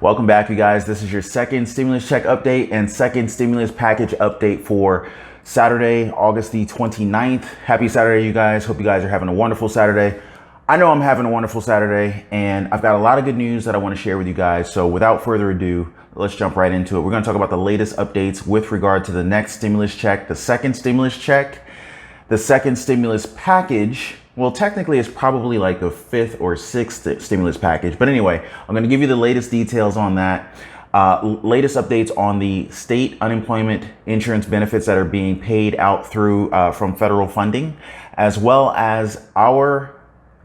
Welcome back, you guys. This is your second stimulus check update and second stimulus package update for Saturday, August the 29th. Happy Saturday, you guys. Hope you guys are having a wonderful Saturday. I know I'm having a wonderful Saturday, and I've got a lot of good news that I want to share with you guys. So without further ado, let's jump right into it. We're going to talk about the latest updates with regard to the next stimulus check, the second stimulus check, the second stimulus package. Well, technically it's probably like the fifth or sixth stimulus package. But anyway, I'm going to give you the latest details on that. Latest updates on the state unemployment insurance benefits that are being paid out through from federal funding, as well as our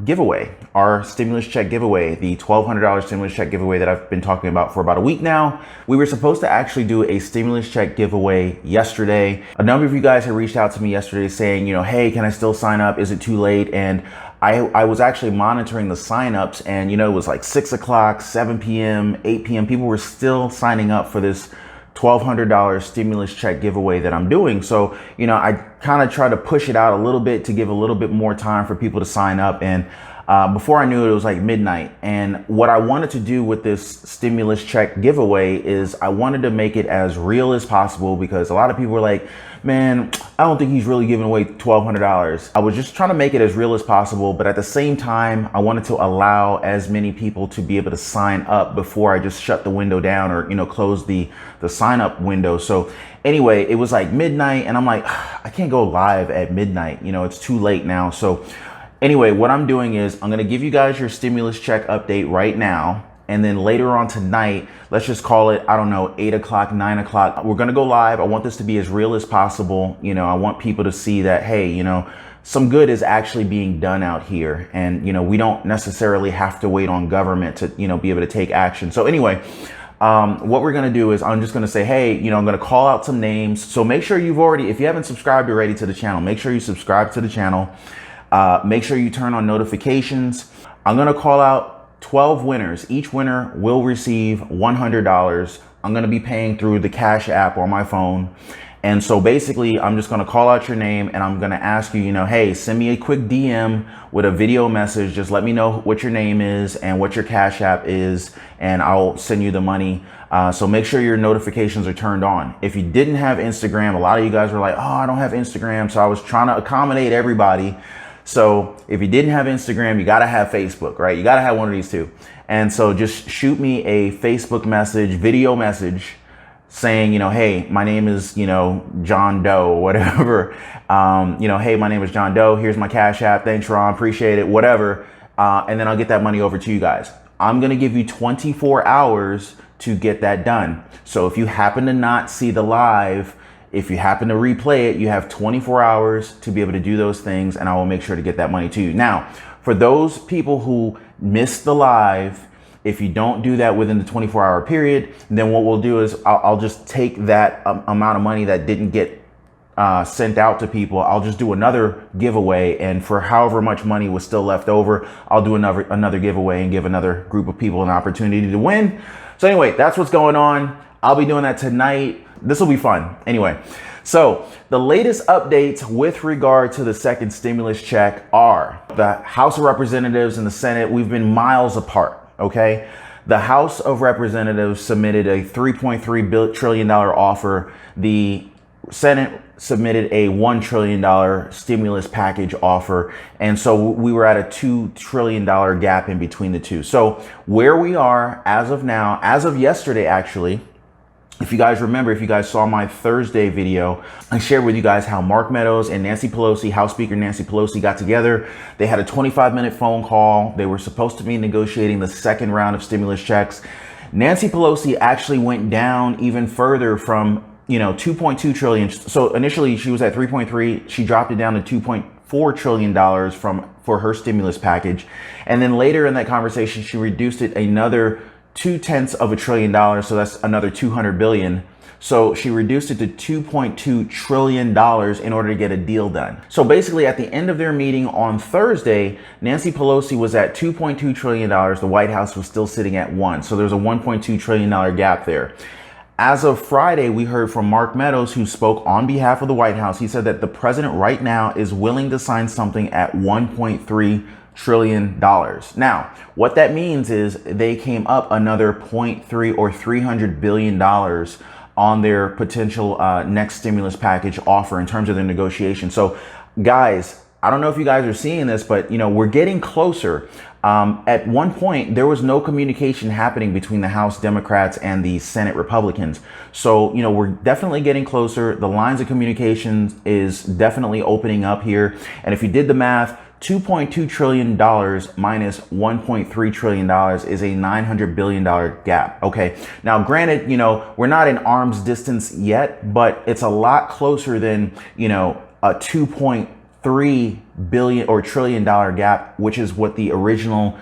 giveaway, our stimulus check giveaway, the $1,200 stimulus check giveaway that I've been talking about for about a week now. We were supposed to actually do a stimulus check giveaway yesterday. A number of you guys had reached out to me yesterday saying, hey, can I still sign up? Is it too late? And I was actually monitoring the signups, and it was like 6 o'clock, 7 p.m., 8 p.m. People were still signing up for this $1,200 stimulus check giveaway that I'm doing. So, I kind of try to push it out a little bit to give a little bit more time for people to sign up. And before I knew it, it was like midnight. And what I wanted to do with this stimulus check giveaway is I wanted to make it as real as possible, because a lot of people were like, man, I don't think he's really giving away $1,200. I was just trying to make it as real as possible, but at the same time, I wanted to allow as many people to be able to sign up before I just shut the window down or, close the sign up window. So anyway, it was like midnight, and I'm like, I can't go live at midnight. It's too late now. So anyway, what I'm doing is I'm going to give you guys your stimulus check update right now. And then later on tonight, let's just call it, 8 o'clock, 9 o'clock. We're going to go live. I want this to be as real as possible. I want people to see that, hey, some good is actually being done out here. And, we don't necessarily have to wait on government to, be able to take action. So anyway, what we're going to do is I'm just going to say, hey, I'm going to call out some names. So make sure if you haven't subscribed already to the channel, make sure you subscribe to the channel. Make sure you turn on notifications. I'm going to call out 12 winners. Each winner will receive $100. I'm going to be paying through the Cash App on my phone. And so basically, I'm just going to call out your name, and I'm going to ask you, hey, send me a quick DM with a video message. Just let me know what your name is and what your Cash App is, and I'll send you the money. So make sure your notifications are turned on. If you didn't have Instagram, a lot of you guys were like, oh, I don't have Instagram. So I was trying to accommodate everybody. So if you didn't have Instagram, you got to have Facebook, right? You got to have one of these two. And so just shoot me a Facebook message, video message saying, hey, my name is, John Doe, whatever. Hey, my name is John Doe. Here's my Cash App. Thanks, Ron. Appreciate it. Whatever. And then I'll get that money over to you guys. I'm going to give you 24 hours to get that done. So if you happen to not see the live, if you happen to replay it, you have 24 hours to be able to do those things, and I will make sure to get that money to you. Now, for those people who missed the live, if you don't do that within the 24-hour period, then what we'll do is I'll just take that amount of money that didn't get sent out to people. I'll just do another giveaway, and for however much money was still left over, I'll do another giveaway and give another group of people an opportunity to win. So anyway, that's what's going on. I'll be doing that tonight. This will be fun. Anyway, so the latest updates with regard to the second stimulus check are the House of Representatives and the Senate. We've been miles apart. Okay. The House of Representatives submitted a $3.3 trillion offer. The Senate submitted a $1 trillion stimulus package offer. And so we were at a $2 trillion gap in between the two. So where we are as of now, as of yesterday, actually, if you guys remember, if you guys saw my Thursday video, I shared with you guys how Mark Meadows and Nancy Pelosi, House Speaker Nancy Pelosi, got together. They had a 25-minute phone call. They were supposed to be negotiating the second round of stimulus checks. Nancy Pelosi actually went down even further from, 2.2 trillion. So initially she was at 3.3. She dropped it down to $2.4 trillion for her stimulus package. And then later in that conversation, she reduced it another 0.2 trillion. So that's another 200 billion. So she reduced it to $2.2 trillion in order to get a deal done. So basically at the end of their meeting on Thursday, Nancy Pelosi was at $2.2 trillion. The White House was still sitting at 1. So there's a $1.2 trillion gap there. As of Friday, we heard from Mark Meadows, who spoke on behalf of the White House. He said that the president right now is willing to sign something at $1.3 trillion. Now, what that means is they came up another 0.3 or $300 billion on their potential next stimulus package offer in terms of their negotiation. So guys, I don't know if you guys are seeing this, but we're getting closer. At one point, there was no communication happening between the House Democrats and the Senate Republicans. So, we're definitely getting closer. The lines of communication is definitely opening up here. And if you did the math, $2.2 trillion minus $1.3 trillion is a $900 billion gap. Okay. Now, granted, we're not in arm's distance yet, but it's a lot closer than, a $2.3 billion or trillion dollar gap, which is what the original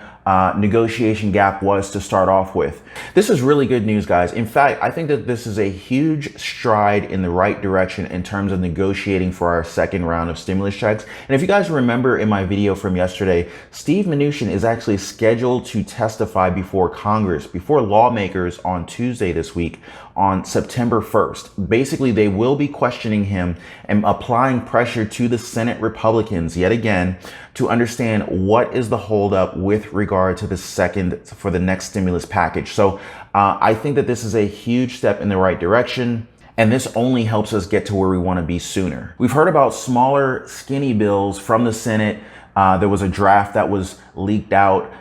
negotiation gap was to start off with. This is really good news, guys. In fact, I think that this is a huge stride in the right direction in terms of negotiating for our second round of stimulus checks. And if you guys remember in my video from yesterday, Steve Mnuchin is actually scheduled to testify before Congress, before lawmakers on Tuesday this week on September 1st. Basically, they will be questioning him and applying pressure to the Senate Republicans yet again to understand what is the holdup with regard to the next stimulus package. So I think that this is a huge step in the right direction. And this only helps us get to where we want to be sooner. We've heard about smaller, skinny bills from the Senate. There was a draft that was leaked out,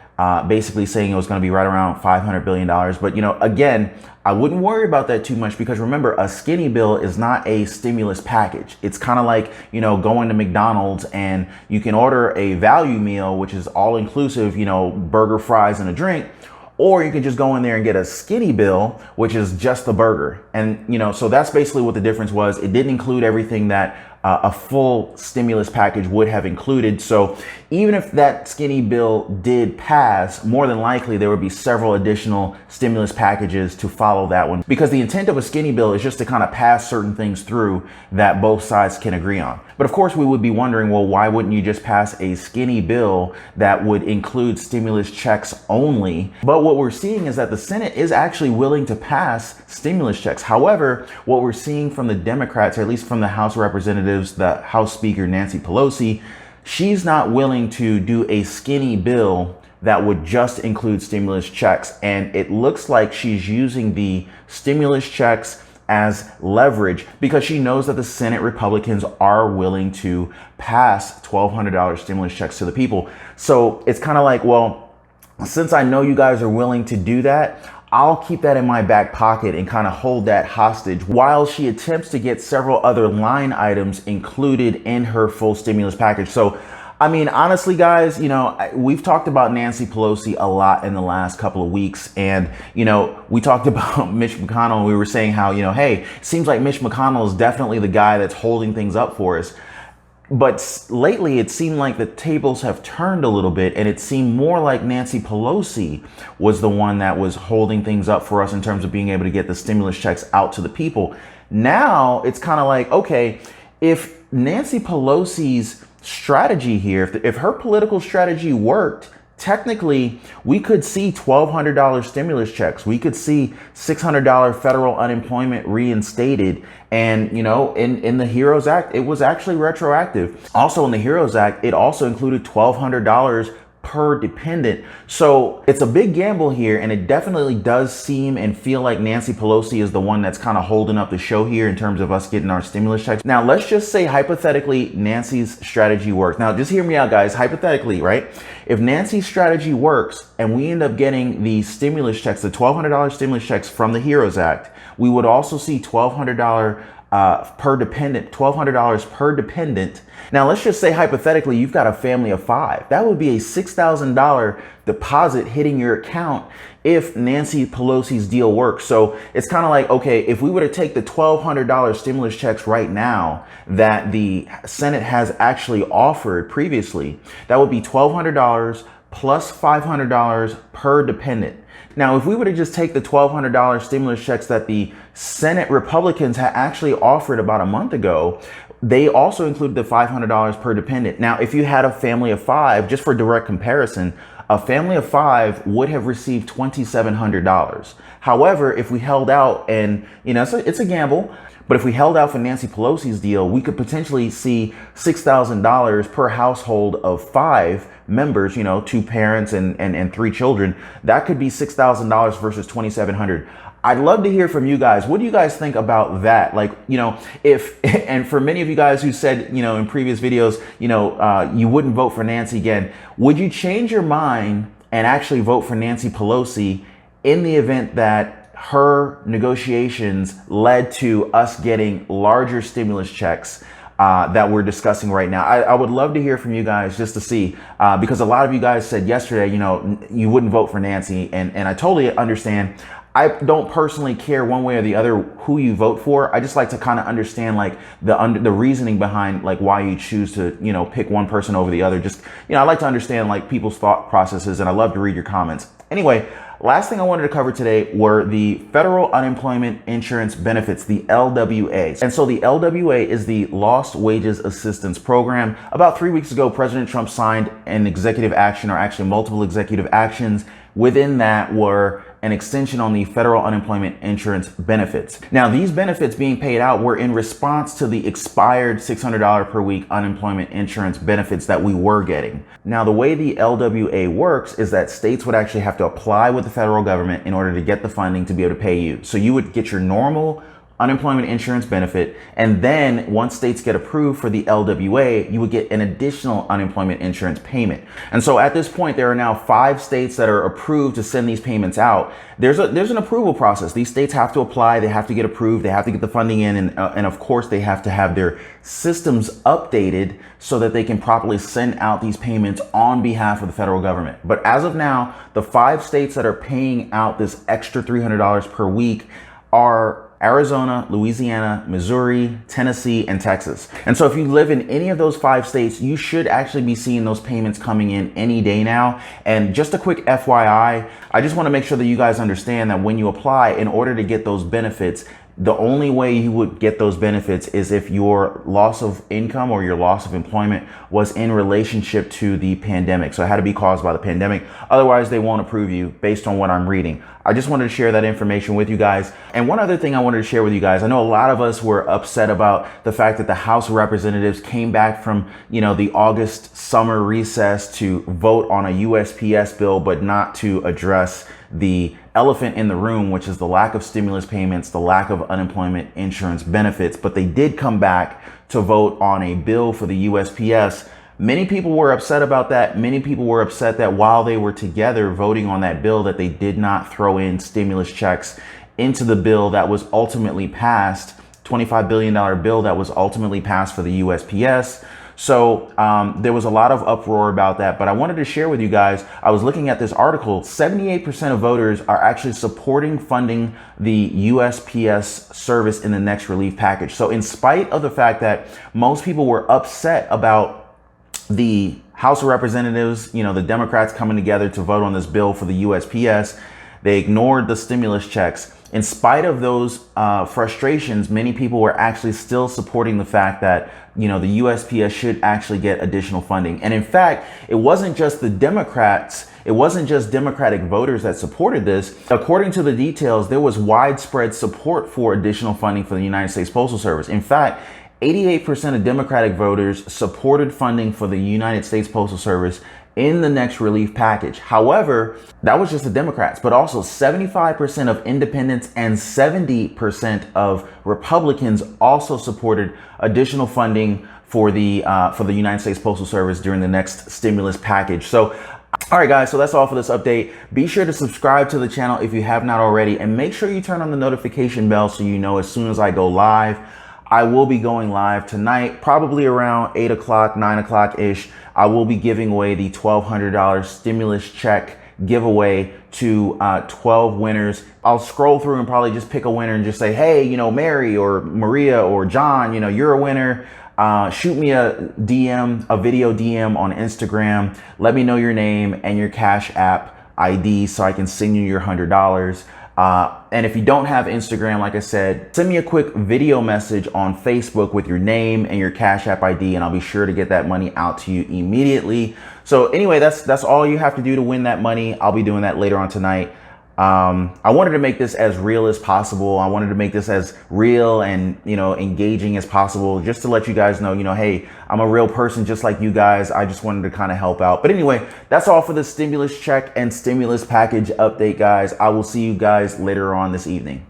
basically saying it was going to be right around $500 billion. But, again, I wouldn't worry about that too much because remember, a skinny bill is not a stimulus package. It's kind of like, going to McDonald's and you can order a value meal, which is all inclusive, burger, fries, and a drink. Or you can just go in there and get a skinny bill, which is just the burger. And, so that's basically what the difference was. It didn't include everything that a full stimulus package would have included. So even if that skinny bill did pass, more than likely there would be several additional stimulus packages to follow that one, because the intent of a skinny bill is just to kind of pass certain things through that both sides can agree on. But of course, we would be wondering, well, why wouldn't you just pass a skinny bill that would include stimulus checks only? But what we're seeing is that the Senate is actually willing to pass stimulus checks. However, what we're seeing from the Democrats, or at least from the House Representatives, the House Speaker Nancy Pelosi, she's not willing to do a skinny bill that would just include stimulus checks. And it looks like she's using the stimulus checks as leverage because she knows that the Senate Republicans are willing to pass $1,200 stimulus checks to the people. So it's kind of like, well, since I know you guys are willing to do that, I'll keep that in my back pocket and kind of hold that hostage while she attempts to get several other line items included in her full stimulus package. So, I mean, honestly, guys, we've talked about Nancy Pelosi a lot in the last couple of weeks. And, we talked about Mitch MCConnell and we were saying how, hey, it seems like Mitch McConnell is definitely the guy that's holding things up for us. But lately, it seemed like the tables have turned a little bit, and it seemed more like Nancy Pelosi was the one that was holding things up for us in terms of being able to get the stimulus checks out to the people. Now, it's kind of like, okay, if Nancy Pelosi's strategy here, if her political strategy worked, technically, we could see $1,200 stimulus checks. We could see $600 federal unemployment reinstated. And, in the HEROES Act, it was actually retroactive. Also in the HEROES Act, it also included $1,200 per dependent. So it's a big gamble here, and it definitely does seem and feel like Nancy Pelosi is the one that's kind of holding up the show here in terms of us getting our stimulus checks. Now, let's just say hypothetically Nancy's strategy works. Now, just hear me out, guys. Hypothetically, right? If Nancy's strategy works and we end up getting the stimulus checks, the $1,200 stimulus checks from the HEROES Act, we would also see $1,200 per dependent, $1,200 per dependent. Now, let's just say hypothetically, you've got a family of 5. That would be a $6,000 deposit hitting your account if Nancy Pelosi's deal works. So it's kind of like, okay, if we were to take the $1,200 stimulus checks right now that the Senate has actually offered previously, that would be $1,200 plus $500 per dependent. Now, if we were to just take the $1,200 stimulus checks that the Senate Republicans had actually offered about a month ago, they also included the $500 per dependent. Now, if you had a family of 5, just for direct comparison, a family of 5 would have received $2,700. However, if we held out and, it's a gamble, But if we held out for Nancy Pelosi's deal, we could potentially see $6,000 per household of 5 members, you know, 2 parents and 3 children. That could be $6,000 versus $2,700. I'd love to hear from you guys. What do you guys think about that? Like, you know, if, and for many of you guys who said, you know, in previous videos, you know, you wouldn't vote for Nancy again, would you change your mind and actually vote for Nancy Pelosi in the event that her negotiations led to us getting larger stimulus checks that we're discussing right now? I would love to hear from you guys just to see, because a lot of you guys said yesterday, you know, you wouldn't vote for Nancy, and I totally understand. I don't personally care one way or the other who you vote for. I just like to kind of understand like the reasoning behind like why you choose to, you know, pick one person over the other. Just, you know, I like to understand like people's thought processes, and I love to read your comments. Anyway, last thing I wanted to cover today were the federal unemployment insurance benefits, the LWA. And so the LWA is the Lost Wages Assistance Program. About 3 weeks ago, President Trump signed an executive action, or actually multiple executive actions. Within that were an extension on the federal unemployment insurance benefits. Now, these benefits being paid out were in response to the expired $600 per week unemployment insurance benefits that we were getting. Now, the way the LWA works is that states would actually have to apply with the federal government in order to get the funding to be able to pay you. So you would get your normal unemployment insurance benefit, and then once states get approved for the LWA, you would get an additional unemployment insurance payment. And so at this point, there are now 5 states that are approved to send these payments out. There's an approval process. These states have to apply, they have to get approved, they have to get the funding in, and of course they have to have their systems updated so that they can properly send out these payments on behalf of the federal government. But as of now, the 5 states that are paying out this extra $300 per week are Arizona, Louisiana, Missouri, Tennessee, and Texas. And so if you live in any of those 5 states, you should actually be seeing those payments coming in any day now. And just a quick FYI, I just want to make sure that you guys understand that when you apply, in order to get those benefits, the only way you would get those benefits is if your loss of income or your loss of employment was in relationship to the pandemic. So it had to be caused by the pandemic. Otherwise, they won't approve you based on what I'm reading. I just wanted to share that information with you guys. And one other thing I wanted to share with you guys, I know a lot of us were upset about the fact that the House of Representatives came back from, you know, the August summer recess to vote on a USPS bill, but not to address the elephant in the room, which is the lack of stimulus payments, the lack of unemployment insurance benefits. But they did come back to vote on a bill for the USPS. Many people were upset about that. Many people were upset that while they were together voting on that bill, that they did not throw in stimulus checks into the bill that was ultimately passed, $25 billion bill that was ultimately passed for the USPS. So there was a lot of uproar about that, but I wanted to share with you guys, I was looking at this article, 78% of voters are actually supporting funding the USPS service in the next relief package. So in spite of the fact that most people were upset about the House of Representatives, you know, the Democrats coming together to vote on this bill for the USPS, they ignored the stimulus checks. In spite of those frustrations, many people were actually still supporting the fact that, you know, the USPS should actually get additional funding. And in fact, it wasn't just the Democrats, it wasn't just Democratic voters that supported this. According to the details, there was widespread support for additional funding for the United States Postal Service. In fact, 88% of Democratic voters supported funding for the United States Postal Service in the next relief package. However, that was just the Democrats, but also 75% of independents and 70% of Republicans also supported additional funding for the United States Postal Service during the next stimulus package. So, all right, guys, so that's all for this update. Be sure to subscribe to the channel if you have not already, and make sure you turn on the notification bell so you know as soon as I go live. I will be going live tonight, probably around 8 o'clock, 9 o'clock-ish. I will be giving away the $1,200 stimulus check giveaway to 12 winners. I'll scroll through and probably just pick a winner and just say, hey, you know, Mary or Maria or John, you know, you're a winner. Shoot me a DM, a video DM on Instagram. Let me know your name and your Cash App ID so I can send you your $100. And if you don't have Instagram, like I said, send me a quick video message on Facebook with your name and your Cash App ID, and I'll be sure to get that money out to you immediately. So anyway, that's all you have to do to win that money. I'll be doing that later on tonight. I wanted to make this as real as possible. I wanted to make this as real and, engaging as possible, just to let you guys know, hey, I'm a real person just like you guys. I just wanted to kind of help out. But anyway, that's all for the stimulus check and stimulus package update, guys. I will see you guys later on this evening.